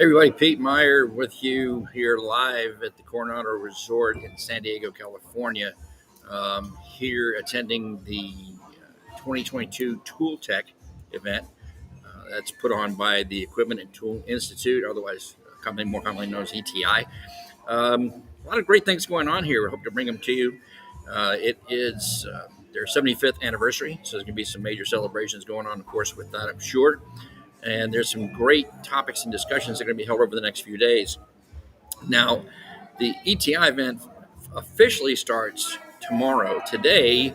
Hey everybody, Pete Meier with you here live at the Coronado Resort in San Diego, California. Here attending the 2022 Tool Tech event that's put on by the Equipment and Tool Institute, otherwise more commonly known as ETI. A lot of great things going on here. We hope to bring them to you. It is their 75th anniversary, so there's going to be some major celebrations going on, of course, with that, I'm sure. And there's some great topics and discussions that are going to be held over the next few days. Now, the ETI event officially starts tomorrow. Today,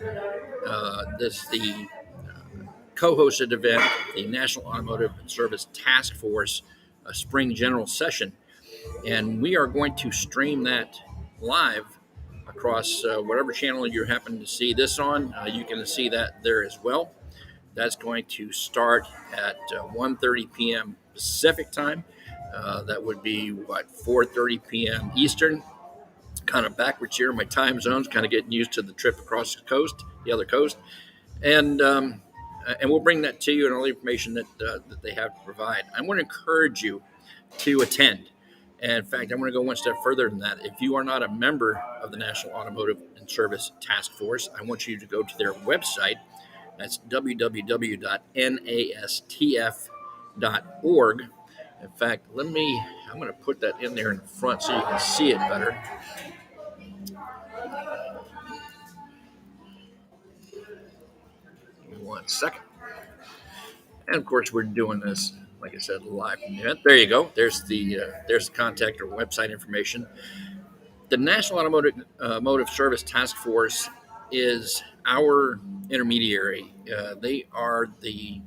this is the co-hosted event, the National Automotive Service Task Force Spring General Session. And we are going to stream that live across whatever channel you happen to see this on. You can see that there as well. That's going to start at 1:30 p.m. Pacific time. That would be, 4:30 p.m. Eastern. Kind of backwards here in my time zones, kind of getting used to the trip across the other coast. And we'll bring that to you and all the information that they have to provide. I want to encourage you to attend. And in fact, I want to go one step further than that. If you are not a member of the National Automotive and Service Task Force, I want you to go to their website. That's www.nastf.org. In fact, I'm going to put that in there in the front so you can see it better. Give me 1 second. And of course, we're doing this, like I said, live from the event. There you go. There's the contact or website information. The National Automotive Service Task Force is our intermediary. They are the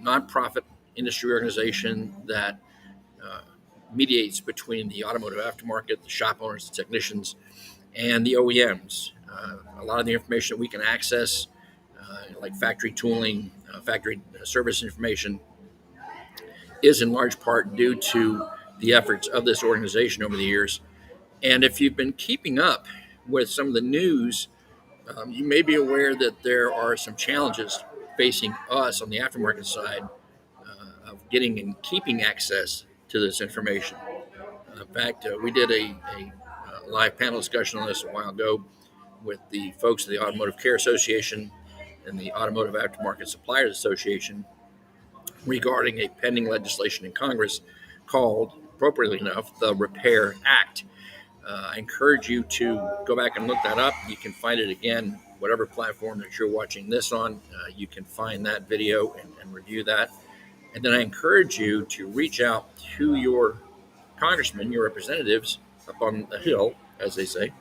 nonprofit industry organization that mediates between the automotive aftermarket, the shop owners, the technicians, and the OEMs. A lot of the information that we can access, like factory tooling, factory service information, is in large part due to the efforts of this organization over the years. And if you've been keeping up with some of the news, you may be aware that there are some challenges facing us on the aftermarket side of getting and keeping access to this information. In fact, we did a live panel discussion on this a while ago with the folks of the Automotive Care Association and the Automotive Aftermarket Suppliers Association regarding a pending legislation in Congress called, appropriately enough, the Repair Act. I encourage you to go back and look that up. You can find it again, whatever platform that you're watching this on. You can find that video and review that. And then I encourage you to reach out to your congressmen, your representatives up on the Hill, as they say,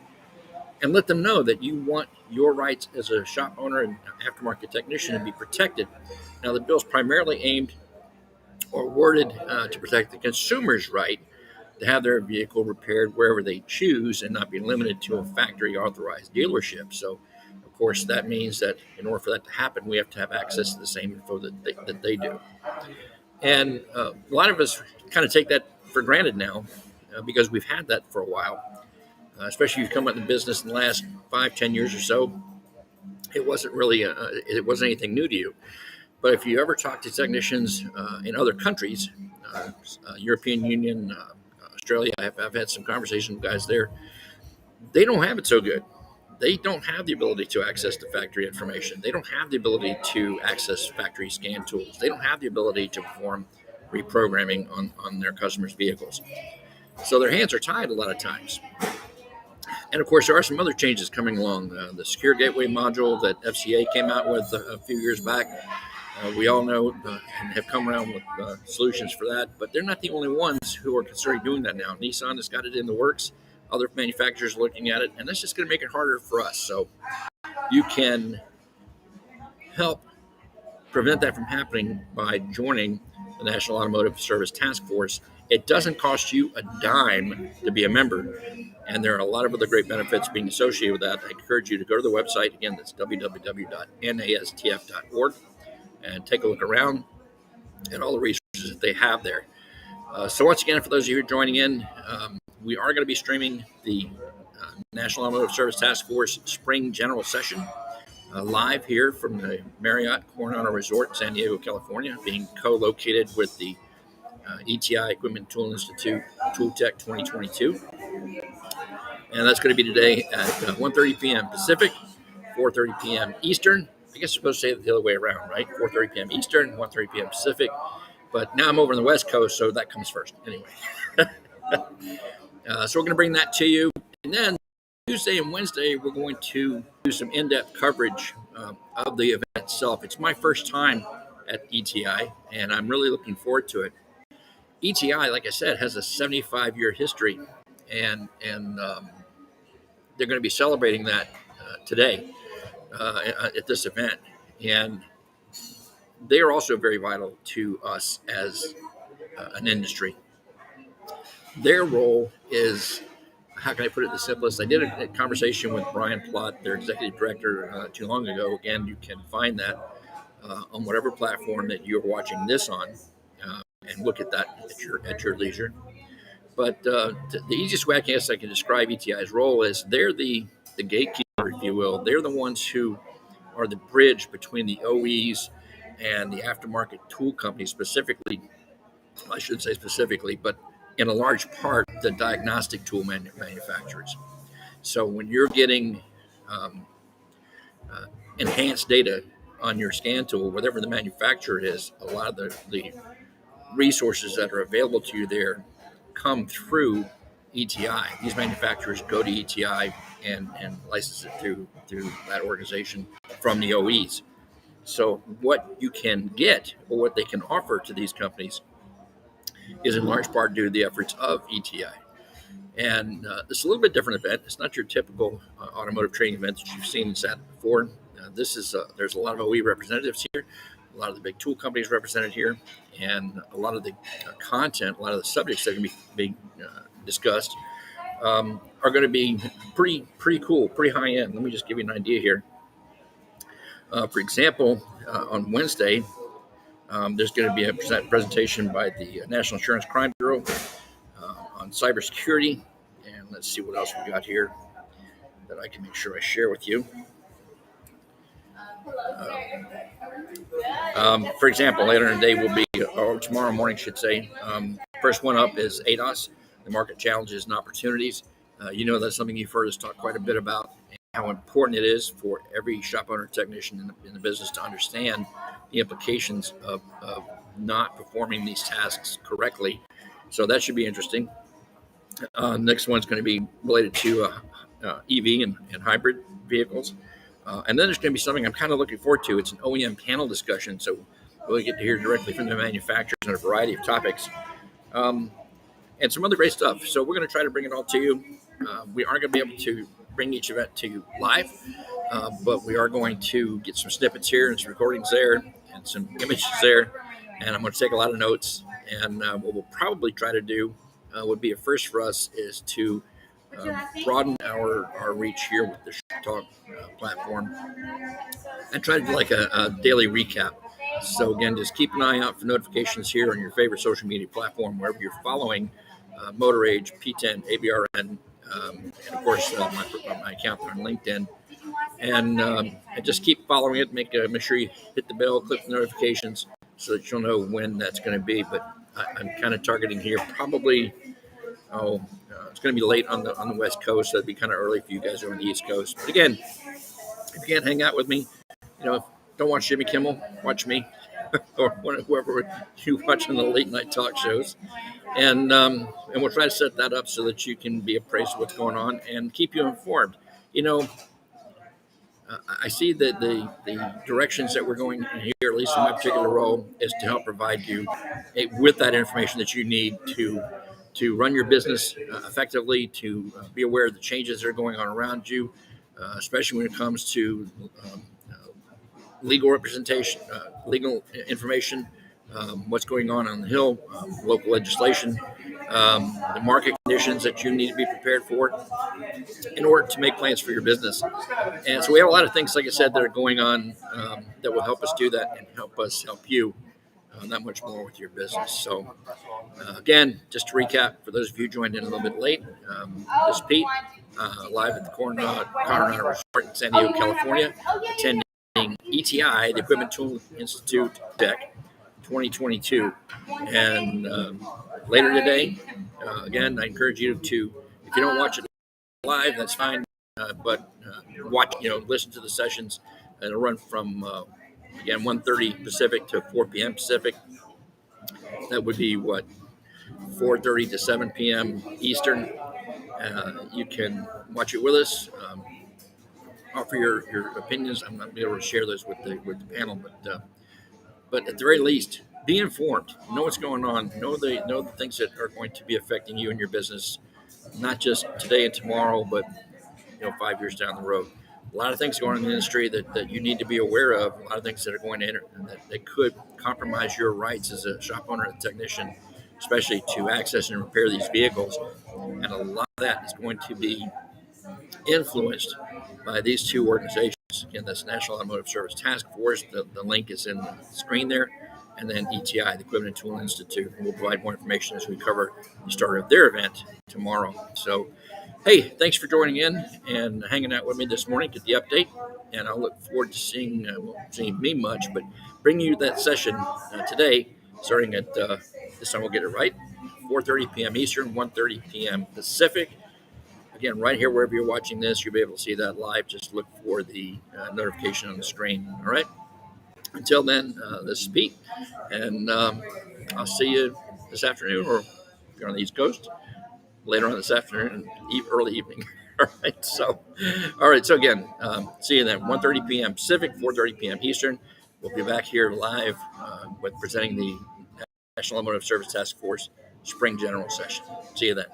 and let them know that you want your rights as a shop owner and aftermarket technician to be protected. Now, the bill's primarily aimed or worded to protect the consumer's right to have their vehicle repaired wherever they choose and not be limited to a factory authorized dealership. So, of course, that means that in order for that to happen, we have to have access to the same info that they do. And a lot of us kind of take that for granted now because we've had that for a while, especially if you come out in the business in the last 5-10 years or so. It wasn't really it wasn't anything new to you. But if you ever talk to technicians in other countries, European Union, Australia, I've had some conversations with guys there. They don't have it so good. They don't have the ability to access the factory information. They don't have the ability to access factory scan tools. They don't have the ability to perform reprogramming on their customers' vehicles. So their hands are tied a lot of times. And of course, there are some other changes coming along. The Secure Gateway module that FCA came out with a few years back, we all know and have come around with solutions for that, but they're not the only ones who are considering doing that now. Nissan has got it in the works. Other manufacturers are looking at it, and that's just going to make it harder for us. So you can help prevent that from happening by joining the National Automotive Service Task Force. It doesn't cost you a dime to be a member, and there are a lot of other great benefits being associated with that. I encourage you to go to the website. Again, that's www.nastf.org, and take a look around at all the resources that they have there. So once again, for those of you who are joining in, we are going to be streaming the National Automotive Service Task Force Spring General Session live here from the Marriott Coronado Resort in San Diego, California, being co-located with the ETI Equipment Tool Institute Tool Tech 2022. And that's going to be today at 1:30 p.m. Pacific, 4:30 p.m. Eastern. I guess you're supposed to say it the other way around, right? 4:30 p.m. Eastern, 1:30 p.m. Pacific. But now I'm over on the West Coast, so that comes first. Anyway, so we're going to bring that to you. And then Tuesday and Wednesday, we're going to do some in-depth coverage of the event itself. It's my first time at ETI, and I'm really looking forward to it. ETI, like I said, has a 75-year history, and they're going to be celebrating that today at this event. And they are also very vital to us as an industry. Their role is, how can I put it the simplest? I did a conversation with Brian Plott, their executive director, too long ago. Again, you can find that on whatever platform that you're watching this on, and look at that at your leisure. But the easiest way I guess I can describe ETI's role is they're the gatekeeper, if you will. They're the ones who are the bridge between the OEs and the aftermarket tool companies, specifically, I shouldn't say specifically, but in a large part, the diagnostic tool manufacturers. So when you're getting enhanced data on your scan tool, whatever the manufacturer is, a lot of the resources that are available to you there come through ETI. These manufacturers go to ETI and license it through that organization from the OEs. So what you can get, or what they can offer to these companies, is in large part due to the efforts of ETI. And this is a little bit different event. It's not your typical automotive training event that you've seen and sat before. This is there's a lot of OE representatives here, a lot of the big tool companies represented here, and a lot of the content, a lot of the subjects that are going to be being discussed are going to be pretty cool, pretty high end. Let me just give you an idea here. For example, on Wednesday, there's going to be a presentation by the National Insurance Crime Bureau on cybersecurity. And let's see what else we got here that I can make sure I share with you. For example, later in the day will be, or tomorrow morning, should say, first one up is ADOS, the market challenges and opportunities. You know, that's something you've heard us talk quite a bit about, and how important it is for every shop owner technician in the business to understand the implications of not performing these tasks correctly. So that should be interesting. Next one's going to be related to EV and hybrid vehicles. And then there's going to be something I'm kind of looking forward to. It's an OEM panel discussion, so we'll get to hear directly from the manufacturers on a variety of topics, and some other great stuff. So we're going to try to bring it all to you. We aren't going to be able to bring each event to you live, but we are going to get some snippets here and some recordings there and some images there, and I'm going to take a lot of notes. And what we'll probably try to do would be a first for us is to broaden our reach here with the Shop Talk platform and try to do like a daily recap. So again, just keep an eye out for notifications here on your favorite social media platform, wherever you're following Motor Age, P10, ABRN, and of course my account on LinkedIn. And just keep following it. Make sure you hit the bell, click the notifications, so that you'll know when that's going to be. But I'm kind of targeting here probably. It's going to be late on the West Coast, so it'd be kind of early for you guys on the East Coast. But again, if you can't hang out with me, don't watch Jimmy Kimmel, watch me, or whoever you watch on the late night talk shows, and we'll try to set that up so that you can be appraised of what's going on and keep you informed. I see that the directions that we're going in here, at least in my particular role, is to help provide you with that information that you need to run your business effectively, to be aware of the changes that are going on around you, especially when it comes to legal representation, legal information, what's going on the Hill, local legislation, the market conditions that you need to be prepared for in order to make plans for your business. And so we have a lot of things, like I said, that are going on that will help us do that and help us help you that much more with your business. So again, just to recap, for those of you who joined in a little bit late, this is Pete, live at the Coronado Resort in San Diego, California, attending ETI, the Equipment Tool Institute Tech 2022. And later today, again, I encourage you to, if you don't watch it live, that's fine. But watch, listen to the sessions. It'll run from, again, 1:30 Pacific to 4 p.m. Pacific. That would be what, 4:30 to 7 p.m. Eastern. You can watch it with us. Offer your opinions. I'm not able to share those with the panel, but at the very least, be informed. Know what's going on. Know the things that are going to be affecting you and your business, not just today and tomorrow, but 5 years down the road. A lot of things going on in the industry that you need to be aware of. A lot of things that are going to enter that could compromise your rights as a shop owner and technician, especially to access and repair these vehicles. And a lot of that is going to be influenced by these two organizations. Again, that's National Automotive Service Task Force. The link is in the screen there. And then ETI, the Equipment and Tool Institute. And we'll provide more information as we cover the start of their event tomorrow. So, hey, thanks for joining in and hanging out with me this morning. Get the update. And I'll look forward to seeing me much, but bringing you that session today, starting at, this time we'll get it right, 4:30 p.m. Eastern, 1:30 p.m. Pacific. Again, right here, wherever you're watching this, you'll be able to see that live. Just look for the notification on the screen. All right. Until then, this is Pete, and I'll see you this afternoon, or if you're on the East Coast, later on this afternoon, early evening. All right. So again, see you then. 1:30 p.m. Pacific, 4:30 p.m. Eastern. We'll be back here live with presenting the National Automotive Service Task Force Spring General Session. See you then.